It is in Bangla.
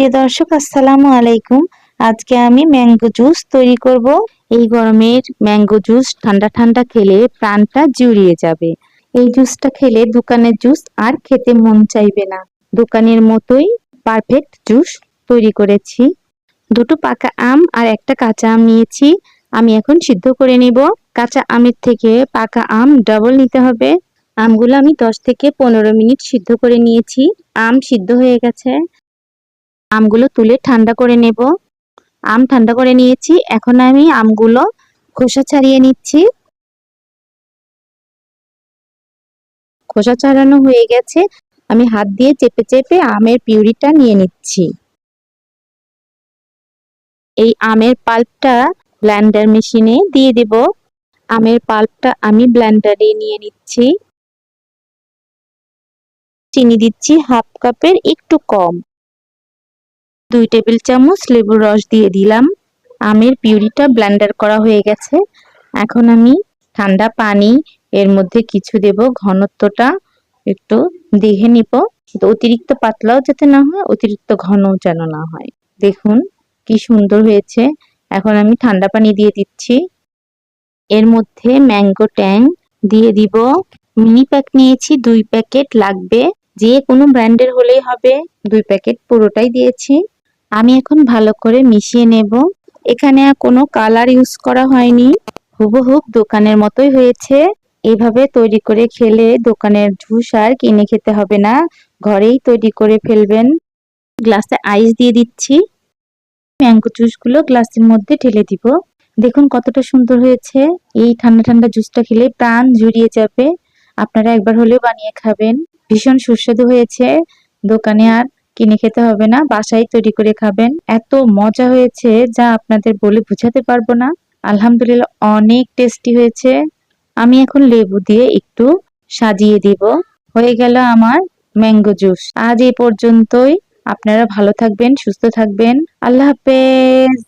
প্রিয় দর্শক, আসসালামু আলাইকুম। আজকে আমি ম্যাঙ্গো জুস তৈরি করব। এই গরমের ম্যাঙ্গো জুস ঠান্ডা ঠান্ডা খেলে প্রাণটা জুড়িয়ে যাবে। এই জুসটা খেলে দোকানের জুস আর খেতে মন চাইবে না। দোকানের মতোই পারফেক্ট জুস তৈরি করেছি। দুটো পাকা আম আর একটা কাঁচা আম নিয়েছি। আমি এখন সিদ্ধ করে নিব। কাঁচা আমের থেকে পাকা আম ডাবল নিতে হবে। আমগুলো আমি 10 থেকে 15 মিনিট সিদ্ধ করে নিয়েছি। আম সিদ্ধ হয়ে গেছে। আমগুলো তুলে ঠান্ডা করে নেব। আম ঠান্ডা করে নিয়েছি। এখন আমি আমগুলো খোসা ছাড়িয়ে নিচ্ছি। খোসা ছাড়ানো হয়ে গেছে। আমি হাত দিয়ে চেপে চেপে আমের পিউরিটা নিয়ে নিচ্ছি। এই আমের পাল্পটা ব্লেন্ডার মেশিনে দিয়ে দেব। আমের পাল্পটা আমি ব্লেন্ডারে নিয়ে নিচ্ছি। চিনি দিচ্ছি হাফ কাপের একটু কম। 2 টেবিল চামচ লেবুর রস দিয়ে দিলাম। আমের পিউরিটা ব্লেন্ডার করা হয়ে গেছে। এখন আমি ঠান্ডা পানি এর মধ্যে কিছু দেব। ঘনত্বটা একটু দেখে নিব। অতিরিক্ত পাতলাও যাতে না হয়, অতিরিক্ত ঘনও যেন না হয়। দেখুন কি সুন্দর হয়েছে। এখন আমি ঠান্ডা পানি দিয়ে দিচ্ছি। এর মধ্যে ম্যাঙ্গো ট্যাং দিয়ে দিব। মিনি প্যাক নিয়েছি, 2 প্যাকেট লাগবে। যে কোনো ব্র্যান্ডের হলেই হবে। 2 প্যাকেট পুরোটাই দিয়েছি। আমি এখন ভালো করে মিশিয়ে নেব। এখানে আর কোনো কালার ইউজ করা হয়নি। হুবহু দোকানের মতোই হয়েছে। এভাবে তৈরি করে খেলে দোকানের জুস আর কিনে খেতে হবে না। ঘরেই তৈরি করে ফেলবেন। গ্লাসে আইস দিয়ে দিচ্ছি। ম্যাঙ্গো জুসগুলো গ্লাসের মধ্যে ঢেলে দিব। দেখুন কতটা সুন্দর হয়েছে। এই ঠান্ডা ঠান্ডা জুসটা খেলে প্রাণ জুড়িয়ে যাবে। আপনারা একবার হলেও বানিয়ে খাবেন। ভীষণ সুস্বাদু হয়েছে। দোকানে আর কিনে খেতে হবে না, বাসায় তৈরি করে খাবেন। এত মজা হয়েছে যা আপনাদের বলে বোঝাতে পারবো না। আলহামদুলিল্লাহ, অনেক টেস্টি হয়েছে। আমি এখন লেবু দিয়ে একটু সাজিয়ে দিব। হয়ে গেল আমার ম্যাঙ্গো জুস। আজ এই পর্যন্তই। আপনারা ভালো থাকবেন, সুস্থ থাকবেন। আল্লাহ হাফেজ।